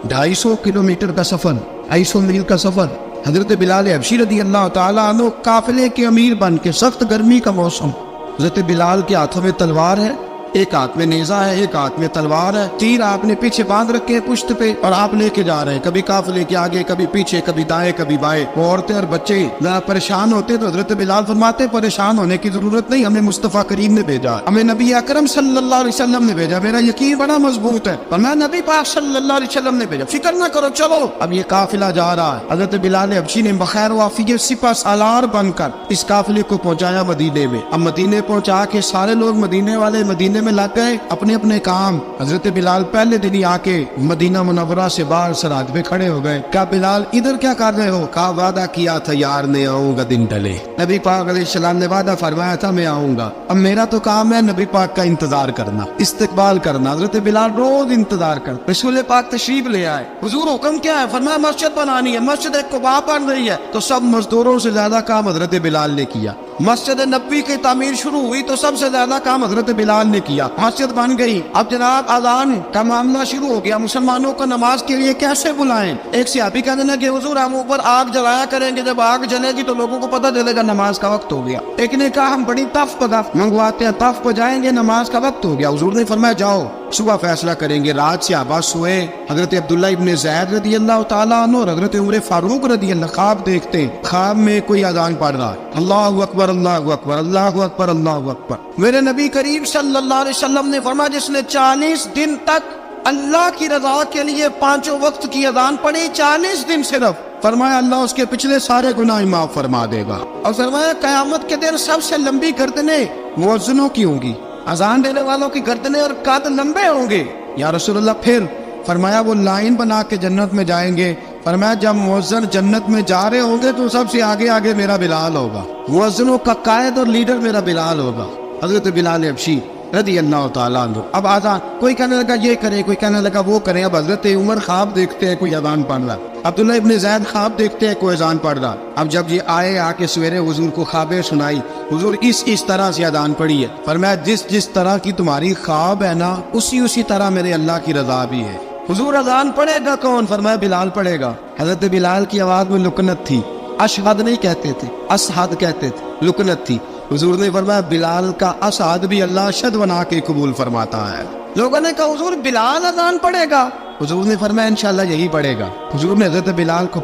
250 किलोमीटर का सफर, 250 मील का सफर। हजरत बिलाल हबशी रज़ियल्लाहु ताला अन्हु काफिले के अमीर बन के, सख्त गर्मी का मौसम, हजरत बिलाल के हाथों में तलवार है, एक हाथ में नेजा है, एक हाथ में तलवार है, तीर आपने पीछे बांध रखे हैं पुश्त पे और आप लेके जा रहे हैं, कभी काफिले के आगे कभी पीछे, कभी दाएं कभी बाएं। वो औरतें और बच्चे जरा परेशान होते तो हजरत बिलाल फरमाते परेशान होने की जरूरत नहीं, हमें मुस्तफा करीम ने भेजा, हमें नबी अकरम सल्लल्लाहु अलैहि वसल्लम ने भेजा, मेरा यकीन बड़ा मजबूत है और मैं नबी पाक सल्लल्लाहु अलैहि वसल्लम ने भेजा, फिक्र ना करो चलो। अब ये काफिला जा रहा है। हजरत बिलाल हबशी ने बखैर वाफियत सिपा सालार बनकर इस काफिले को पहुंचाया मदीने में। अब मदीने पहुंचा के सारे लोग मदीने वाले मदीने में लग गए अपने अपने काम। हजरत बिलाल पहले दिन ही आके मदीना मुनव्वरा से बाहर सरहद पे खड़े हो गए। क्या बिलाल इधर क्या कर रहे हो? कहा वादा किया था यार ने आऊंगा दिन ढले, नबी पाक अलैहिस्सलाम ने वादा फरमाया था मैं आऊंगा, अब मेरा तो काम है नबी पाक का इंतजार करना, इस्तकबाल करना। हजरत बिलाल रोज इंतजार कर, रसूल पाक तशरीफ ले आए, हुजूर हुक्म क्या है? फरमाया मस्जिद बनानी है, मस्जिद कुबा बन रही है। तो सब मजदूरों से ज्यादा काम हजरत बिलाल ने किया। मस्जिद नबी की तामीर शुरू हुई तो सबसे ज्यादा काम हजरत बिलाल ने किया, मस्जिद बन गई। अब जनाब अजान का मामला शुरू हो गया, मुसलमानों को नमाज के लिए कैसे बुलाएं? एक सहाबी कहने लगे हुजूर हम ऊपर आग जलाया करेंगे, जब आग जलेगी तो लोगों को पता चलेगा नमाज का वक्त हो गया। एक ने कहा हम बड़ी तफ पदाफ मंगवाते हैं, तफ बजाएंगे, नमाज का वक्त हो गया। हुजूर ने फरमाया जाओ सुबह फैसला करेंगे। रात से आबाद सोए। हजरत अब्दुल्ला इब्ने ज़ैद रज़ियल्लाहु ताला अन्हु और हजरत उमर फारूक रज़ियल्लाहु ख्वाब देखते, ख्वाब में कोई अजान पढ़ रहा है, अल्लाहु अकबर अल्लाहु अकबर अल्लाहु अकबर अल्लाहु अकबर। मेरे नबी करीम सल्लल्लाहु अलैहि वसल्लम ने फरमाया जिसने 40 दिन तक अल्लाह की रजा के लिए 5 वक्त की अजान पढ़ी, 40 दिन सिर्फ, फरमाया अल्लाह उसके पिछले सारे गुनाह माफ फरमा देगा। और फरमाया कयामत के दिन सबसे लंबी गर्दनें मुअज्जिनों की होंगी, अजान देने वालों की गर्दनें और कद लंबे होंगे। या रसूलल्लाह फिर फरमाया वो लाइन बना के जन्नत में जाएंगे। फरमाया जब मुअज्जिन जन्नत में जा रहे होंगे तो सबसे आगे आगे मेरा बिलाल होगा, मुअज्जिनों का कायद और लीडर मेरा बिलाल होगा, हजरत बिलाल हबशी रज़ियल्लाहु ताला अन्हु। अब आजान कोई कहने लगा ये करें, कोई कहने लगा वो करें। अब हजरत उमर ख्वाब देखते हैं कोई अजान पढ़ रहा, अब्दुल्ला इब्ने ज़ैद ख्वाब देखते हैं कोई अजान पढ़ रहा। अब जब ये आए आके सवेरे हुजूर को ख्वाबें सुनाई, हुजूर इस तरह से अजान पढ़ी है। फरमाया जिस तरह की तुम्हारी ख्वाब है ना उसी तरह मेरे अल्लाह की रजा भी है। हुजूर अजान पढ़ेगा कौन? फरमाया बिलाल पढ़ेगा। हजरत बिलाल की आवाज में लुकनत थी, अशहद नहीं कहते थे, असहद कहते थे, लुकनत थी। हुजूर ने फरमाया बिलाल का असहद भी अल्लाह अशहद बना के कबूल फरमाता है। लोगों ने कहा हुजूर बिलाल अजान पढ़ेगा? हुजूर ने फरमाया इंशाल्लाह यही पढ़ेगा। हुजूर ने हजरत बिलाल को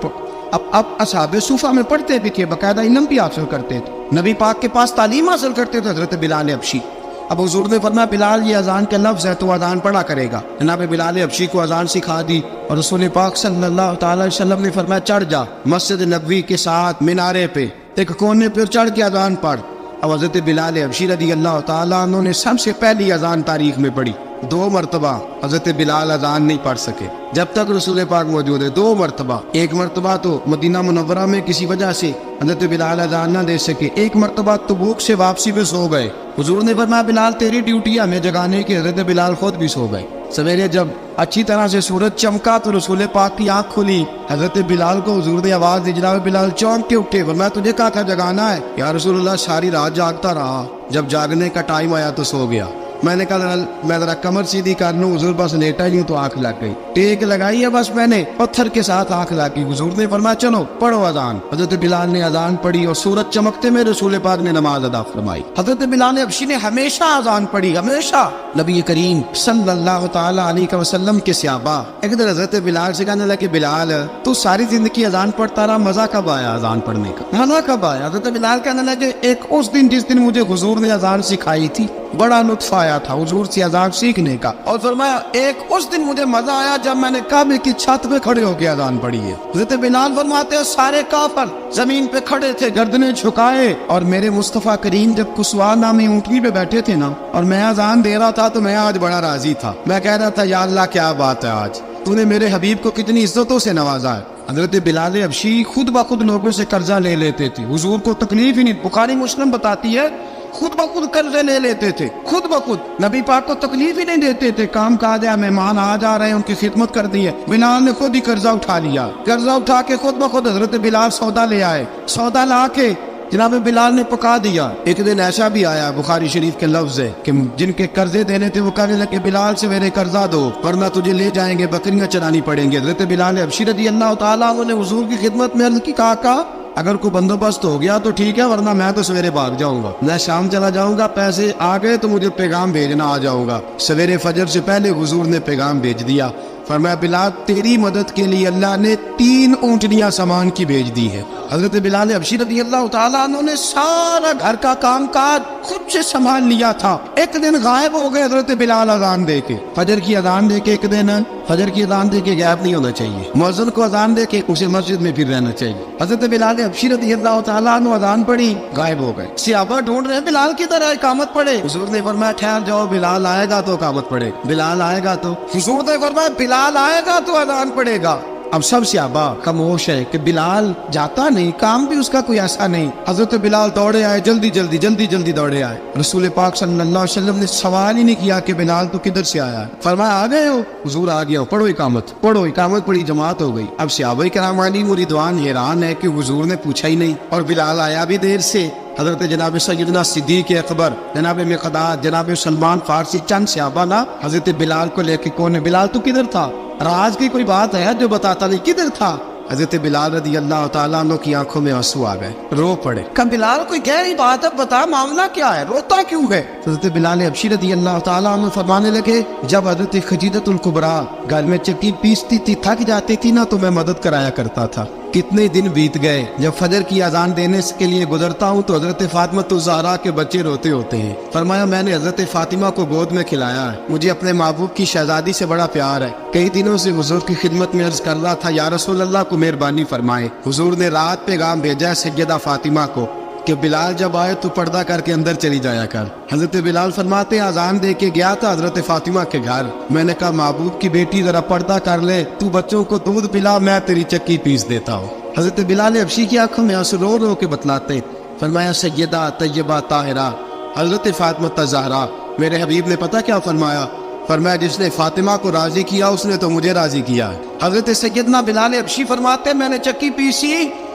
अब असहाबे सूफा में पढ़ते भी थे, बाकायदा इल्म भी हासिल करते थे, नबी पाक के पास तालीम हासिल करते थे हजरत बिलाल हबशी। अब हुजूर ने फरमाया बिलाल ये अजान के लफ्ज़ है तो अजान पढ़ा करेगा। जनाब बिलाल हबशी को अजान सिखा दी और रसूल पाक सल्लल्लाहु अलैहि वसल्लम ने फरमाया चढ़ जा मस्जिद नबवी के साथ मीनारे पे एक कोने पे चढ़ के अजान पढ़। अब हजरत बिलाल हबशी रज़ियल्लाहु ताला अन्हु ने सबसे पहली अजान तारीख में पढ़ी। 2 مرتبہ حضرت بلال اذان نہیں پڑھ سکے جب تک رسول پاک موجود ہے. 2 مرتبہ. ایک مرتبہ تو مدینہ منورہ میں کسی وجہ سے حضرت بلال اذان نہ دے سکے. ایک مرتبہ تبوک سے واپسی پہ سو گئے. حضور نے فرمایا بلال تیری ڈیوٹی ہے ہمیں جگانے کی. حضرت بلال خود بھی سو گئے. سویرے جب اچھی طرح سے سورج چمکا تو رسول پاک کی آنکھ کھلی. حضرت بلال کو حضور نے آواز دی. جناب بلال چونک کے اٹھے. فرمایا تجھے کہا تھا جگانا ہے. یا رسول اللہ ساری رات جاگتا رہا, جب جاگنے کا ٹائم آیا تو سو گیا. میں نے کہا میں ذرا کمر سیدھی کر لوں. حضور بس لیٹا ہی ہوں تو آنکھ لگ گئی. ٹیک لگائی ہے بس میں نے, پتھر کے ساتھ آنکھ لگ گئی. حضور نے فرمایا چلو پڑھو اذان. حضرت بلال نے اذان پڑھی اور سورج چمکتے میں رسول پاک نے نماز ادا فرمائی. حضرت بلال حبشی نے ہمیشہ اذان پڑھی, ہمیشہ. نبی کریم صلی اللہ تعالی علیہ وسلم کے صحابہ ایک دن حضرت بلال سے کہنے لگے بلال تو ساری زندگی اذان پڑھتا رہا, مزہ کب آیا اذان پڑھنے کا, مزہ کب آیا؟ حضرت بلال کہنے لگے ایک اس دن جس دن مجھے حضور نے اذان سکھائی تھی بڑا لطف آیا تھا حضور سے اذان سیکھنے کا. اور فرمایا ایک اس دن مجھے مزہ آیا جب میں نے کعبے کی چھت پہ کھڑے ہو کے اذان پڑھی ہے. حضرت بلال فرماتے ہیں سارے کافر زمین پہ کھڑے تھے گردنیں جھکائے, اور میرے مصطفیٰ کریم جب کسوا نامی اونٹنی پہ بیٹھے تھے نا اور میں اذان دے رہا تھا تو میں آج بڑا راضی تھا. میں کہہ رہا تھا یا اللہ کیا بات ہے, آج تو نے میرے حبیب کو کتنی عزتوں سے نوازا ہے. حضرت بلال حبشی خود بخود لوگوں سے قرضہ لے لیتے تھے. حضور کو تکلیف ہی نہیں, بخاری مسلم بتاتی ہے خود بخود قرضے لے لیتے تھے, خود بخود. نبی پاک کو تکلیف ہی نہیں دیتے تھے. کام کاج ہے, مہمان آ جا رہے ہیں, ان کی خدمت کر دی ہے. بلال نے خود ہی قرضہ اٹھا لیا. قرضہ اٹھا کے خود بخود حضرت بلال سودا لے آئے. سودا لا کے جناب بلال نے پکا دیا. ایک دن ایسا بھی آیا بخاری شریف کے لفظ ہے کہ جن کے قرضے دینے تھے وہ کہنے لگے بلال سے میرے قرضہ دو ورنہ تجھے لے جائیں گے, بکریاں چرانی پڑیں گے. حضرت بلال حبشی رضی اللہ تعالیٰ عنہ نے حضور کی خدمت میں عرض کی, کہا اگر کوئی بندوبست ہو گیا تو ٹھیک ہے ورنہ میں تو سویرے بھاگ جاؤں گا, میں شام چلا جاؤں گا, پیسے آ گئے تو مجھے پیغام بھیجنا, آ جاؤں گا. سویرے فجر سے پہلے حضور نے پیغام بھیج دیا. فرمایا بلال تیری مدد کے لیے اللہ نے 3 اونٹنیاں سامان کی بھیج دی ہے. حضرت بلال حبشی رضی اللہ تعالیٰ عنہ نے سارا گھر کا کام کاج خود سے سنبھال لیا تھا. ایک دن غائب ہو گئے حضرت بلال اذان دے کے, فجر کی اذان دے کے. ایک دن فجر کی اذان دے کے غائب نہیں ہونا چاہیے, مؤذن کو اذان دے کے اسے مسجد میں پھر رہنا چاہیے. حضرت بلال حبشی رضی اللہ تعالیٰ عنہ اذان پڑھی, غائب ہو گئے. صحابہ ڈھونڈ رہے ہیں بلال کی طرح اقامت پڑھے. حضور نے فرمایا ٹھہر جاؤ, بلال آئے گا تو اقامت پڑھے, بلال آئے گا تو. حضور نے فرمایا بلال آئے گا تو اذان پڑھے گا. اب سب صحابہ خاموش ہے کہ بلال جاتا نہیں, کام بھی اس کا کوئی ایسا نہیں. حضرت بلال دوڑے آئے, جلدی دوڑے آئے. رسول پاک صلی اللہ علیہ وسلم نے سوال ہی نہیں کیا کہ بلال تو کدھر سے آیا ہے. فرمایا آ گئے ہو؟ حضور آ گیا ہوں, پڑھو اقامت پڑھی, جماعت ہو گئی. اب صحابہ کرام علیہم رضوان حیران ہے کہ حضور نے پوچھا ہی نہیں اور بلال آیا بھی دیر سے. حضرت جناب سیدنا صدیق اکبر, جناب مقداد, جناب سلمان فارسی, چند صحابہ نا حضرت بلال کو لے کے کون ہے بلال تو کدھر تھا, راز کی کوئی بات ہے جو بتاتا نہیں, کدھر تھا؟ حضرت بلال رضی اللہ تعالیٰ عنہ کی آنکھوں میں آنسو آ گئے, رو پڑے. کہ بلال کوئی گہری بات ہے, بتا معاملہ کیا ہے, روتا کیوں ہے؟ حضرت بلال حبشی رضی اللہ تعالیٰ عنہ فرمانے لگے جب حضرت خدیجہ الکبریٰ گھر میں چکی پیستی تھی, تھک جاتی تھی نا تو میں مدد کرایا کرتا تھا. کتنے دن بیت گئے, جب فجر کی اذان دینے کے لیے گزرتا ہوں تو حضرت فاطمہ الزہرا کے بچے روتے ہوتے ہیں. فرمایا میں نے حضرت فاطمہ کو گود میں کھلایا ہے, مجھے اپنے محبوب کی شہزادی سے بڑا پیار ہے. کئی دنوں سے حضور کی خدمت میں عرض کر رہا تھا یا رسول اللہ کو مہربانی فرمائے. حضور نے رات پیغام بھیجا ہے سیدہ فاطمہ کو کہ بلال جب آئے تو پردہ کر کے اندر چلی جایا کر. حضرت بلال فرماتے اذان دے کے گیا تھا حضرت فاطمہ کے گھر, میں نے کہا محبوب کی بیٹی ذرا پردہ کر لے, تو بچوں کو دودھ پلا, میں تیری چکی پیس دیتا ہوں. حضرت بلال حبشی کی آنکھوں میں آنسو رو رو کے بتلاتے. فرمایا سیدہ طیبہ طاہرہ حضرت فاطمہ الزہرا, میرے حبیب نے پتہ کیا فرمایا؟ فرمایا جس نے فاطمہ کو راضی کیا اس نے تو مجھے راضی کیا. حضرت سیدنا بلال حبشی فرماتے میں نے چکی پیسی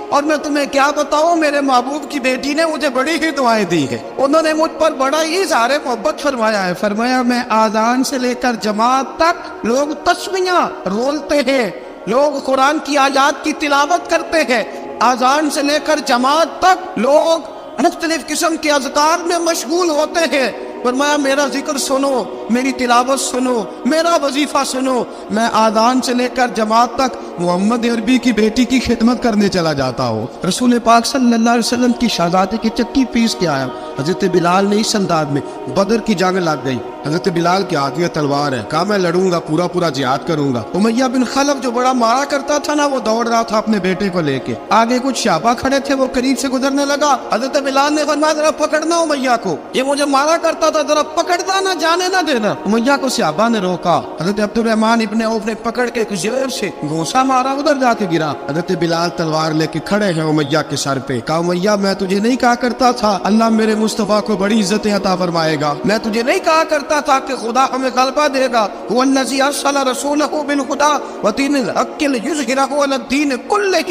اور میں تمہیں کیا بتاؤں, میرے محبوب کی بیٹی نے مجھے بڑی ہی دعائیں دی ہیں, انہوں نے مجھ پر بڑا ہی اظہار محبت فرمایا ہے. فرمایا میں آذان سے لے کر جماعت تک لوگ تسمیاں رولتے ہیں, لوگ قرآن کی آیات کی تلاوت کرتے ہیں, آذان سے لے کر جماعت تک لوگ مختلف قسم کے اذکار میں مشغول ہوتے ہیں. فرمایا میرا ذکر سنو, میری تلاوت سنو, میرا وظیفہ سنو, میں آذان سے لے کر جماعت تک محمد عربی کی بیٹی کی خدمت کرنے چلا جاتا ہوں. رسول پاک صلی اللہ علیہ وسلم کی شہزادی کی چکی پیس کے آیا. حضرت بلال نے اس انداز میں بدر کی جنگ لگ گئی, حضرت بلال کے ہاتھ میں تلوار ہے. کہا میں لڑوں گا, پورا پورا جہاد کروں گا. امیہ بن خلف جو بڑا مارا کرتا تھا نا, وہ دوڑ رہا تھا اپنے بیٹے کو لے کے. آگے کچھ شعبہ کھڑے تھے, وہ قریب سے گزرنے لگا. حضرت بلال نے فرمایا ذرا پکڑنا امیہ کو, یہ مجھے مارا کرتا تھا, ذرا پکڑنا نہ جانے نہ دینا. امیہ کو صحابہ نے روکا. حضرت عبد الرحمن ابن عوف نے پکڑ کے کچھ زور سے گھونسا مارا, ادھر جا کے گرا. حضرت بلال تلوار لے کے کھڑے ہیں امیہ کے سر پہ. کہا امیہ میں تجھے نہیں کہا کرتا تھا اللہ میرے مصطفیٰ کو بڑی عزتیں عطا فرمائے گا؟ میں تجھے نہیں کہا کرتا تھا کہ خدا ہمیں غلبہ دے گا؟ هو الذی ارسل رسولہ بالہدی ودین الحق لیظہرہ علی الدین کلہ.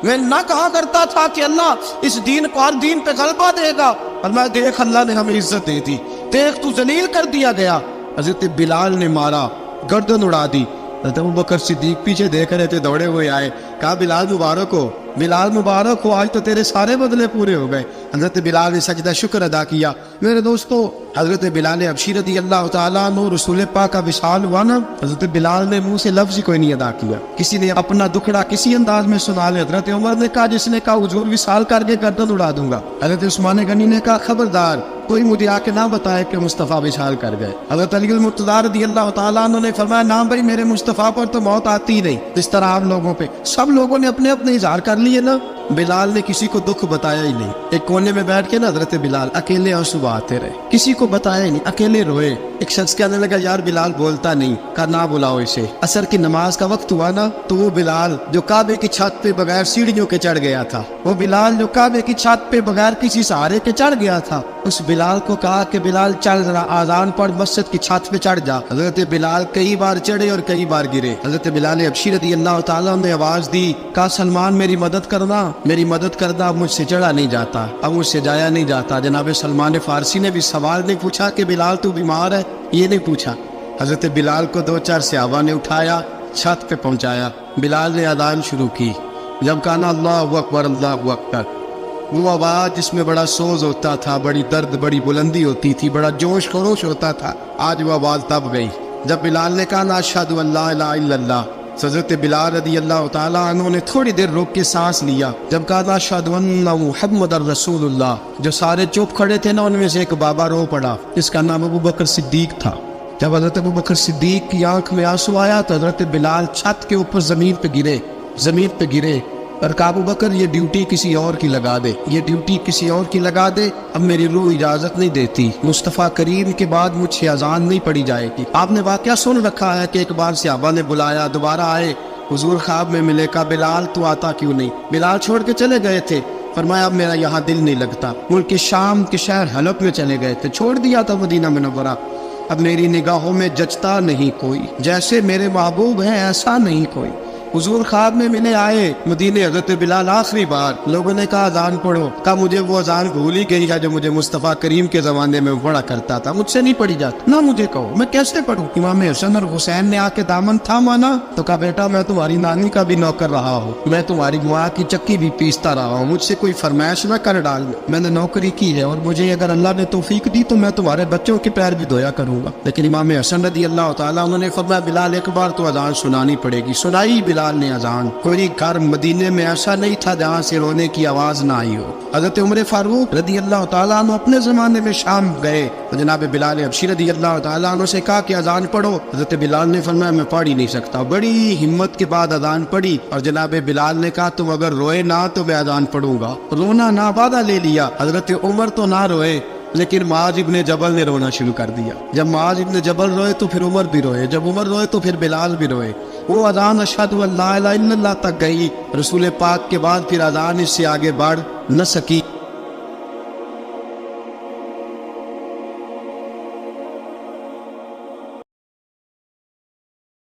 میں نہ کہا کرتا تھا کہ اللہ اس دین کو ہر دین پہ غلبہ دے گا, اور میں دیکھ اللہ نے ہمیں عزت دی تھی, دیکھ تو ذلیل کر دیا گیا. حضرت بلال نے مارا, گردن اڑا دی. حضرت ابوبکر صدیق پیچھے دیکھ رہے تھے, دوڑے ہوئے آئے. کہا بلال مبارک ہو, بلال مبارک ہو, آج تو تیرے سارے بدلے پورے ہو گئے. حضرت بلال نے سجدہ شکر ادا کیا. میرے دوستو, حضرت بلال حبشی رضی اللہ تعالیٰ عنہ رسول پاک کا وصال ہوا نا, حضرت بلال نے منہ سے لفظ ہی کوئی نہیں ادا کیا. کسی نے اپنا دکھڑا کسی انداز میں سنا لے. حضرت عمر نے کہا, جس نے کہا حضور وصال کر کے گردن اڑا دوں گا. حضرت عثمان غنی نے کہا خبردار کوئی مجھے آ کے نہ بتائے کہ مصطفیٰ وصال کر گئے. حضرت علی المرتضیٰ رضی اللہ تعالیٰ عنہ نے فرمایا نہ بھائی, میرے مصطفیٰ پر تو موت آتی ہی نہیں. اس طرح آپ لوگوں پہ سب لوگوں نے اپنے اپنے اظہار کر لیے نا, بلال نے کسی کو دکھ بتایا ہی نہیں. ایک کونے میں بیٹھ کے نا حضرت بلال اکیلے آنسو بہاتے رہے, کسی کو بتایا ہی نہیں, اکیلے روئے. ایک شخص کہنے لگا یار بلال بولتا نہیں. کہا نہ بلاؤ اسے. عصر کی نماز کا وقت ہوا نا, تو وہ بلال جو کعبے کی چھت پہ بغیر سیڑھیوں کے چڑھ گیا تھا, وہ بلال جو کعبے کی چھت پہ بغیر کسی سہارے کے چڑھ گیا تھا, اس بلال کو کہا کہ بلال چل ذرا آذان پڑھ, مسجد کی چھت پہ چڑھ جا. حضرت بلال کئی بار چڑھے اور کئی بار گرے. حضرت بلال حبشی رضی اللہ تعالیٰ نے آواز دی, کہا سلمان میری مدد کرنا, میری مدد کرنا. اب مجھ سے چڑھا نہیں جاتا, اب مجھ سے جایا نہیں جاتا. جناب سلمان فارسی نے بھی سوال نہیں پوچھا کہ بلال تو بیمار ہے, یہ نہیں پوچھا. حضرت بلال کو 2-4 صحابہ نے اٹھایا, چھت پہ پہنچایا. بلال نے اذان شروع کی. جب کہا نا اللہ اکبر اللہ اکبر, وہ آواز جس میں بڑا سوز ہوتا تھا, بڑی درد, بڑی بلندی ہوتی تھی, بڑا جوش خروش ہوتا تھا, آج وہ آواز تب گئی جب بلال نے کہا نا اشہد ان لا الہ الا اللہ. حضرت بلال رضی اللہ تعالیٰ عنہ نے تھوڑی دیر روک کے سانس لیا. جب کہا نا اشہد ان محمد رسول اللہ, جو سارے چپ کھڑے تھے نا, ان میں سے ایک بابا رو پڑا, جس کا نام ابوبکر صدیق تھا. جب حضرت ابوبکر صدیق کی آنکھ میں آنسو آیا تو حضرت بلال چھت کے اوپر زمین پہ گرے اور کہا ابوبکر یہ ڈیوٹی کسی اور کی لگا دے, یہ ڈیوٹی کسی اور کی لگا دے. اب میری روح اجازت نہیں دیتی, مصطفیٰ کریم کے بعد مجھ سے اذان نہیں پڑی جائے گی. آپ نے واقعہ سن رکھا ہے کہ ایک بار صحابہ نے بلایا, دوبارہ آئے, حضور خواب میں ملے. کہا بلال تو آتا کیوں نہیں؟ بلال چھوڑ کے چلے گئے تھے. فرمایا اب میرا یہاں دل نہیں لگتا. ملک شام کے شہر حلب میں چلے گئے تھے, چھوڑ دیا تھا مدینہ منورہ. اب میری نگاہوں میں جچتا نہیں کوئی, جیسے میرے محبوب ہیں ایسا نہیں کوئی. حضور خواب میں ملے, آئے مدینے. حضرت بلال آخری بار, لوگوں نے کہا اذان پڑھو. کہا مجھے وہ اذان بھول ہی گئی ہے جو مجھے مصطفیٰ کریم کے زمانے میں پڑھا کرتا تھا, مجھ سے نہیں پڑھی جاتی. نہ مجھے کہو, میں کیسے پڑھوں؟ امام حسن اور حسین نے آ کے دامن تھاما نا, تو کہا بیٹا میں تمہاری نانی کا بھی نوکر رہا ہوں, میں تمہاری ماں کی چکی بھی پیستا رہا ہوں, مجھ سے کوئی فرمائش نہ کر ڈال. میں نے نوکری کی ہے, اور مجھے اگر اللہ نے توفیق دی تو میں تمہارے بچوں کے پیر بھی دھویا کروں گا. لیکن امام حسن رضی اللہ تعالیٰ انہوں نے فرمایا بلال ایک بار تو اذان سنانی پڑے گی. سنائی بلال نے اذان. کوئی گھر مدینے میں ایسا نہیں تھا جہاں سے رونے کی آواز نہ آئی ہو. حضرت عمر فاروق رضی اللہ تعالیٰ عنہ اپنے زمانے میں شام گئے, جناب بلال حبشی رضی اللہ تعالیٰ عنہ سے کہا کہ اذان پڑھو. حضرت بلال نے فرمایا میں پڑھ ہی نہیں سکتا. بڑی ہمت کے بعد اذان پڑھی, اور جناب بلال نے کہا تم اگر روئے نہ تو میں اذان پڑھوں گا. رونا نہ وعدہ لے لیا. حضرت عمر تو نہ روئے, لیکن معاذ ابن جبل نے رونا شروع کر دیا. جب معاذ ابن جبل روئے تو پھر عمر بھی روئے, جب عمر روئے تو پھر بلال بھی روئے. وہ اذان اشہد ان لا الہ الا اللہ تک گئی. رسول پاک کے بعد پھر اذان اس سے آگے بڑھ نہ سکی.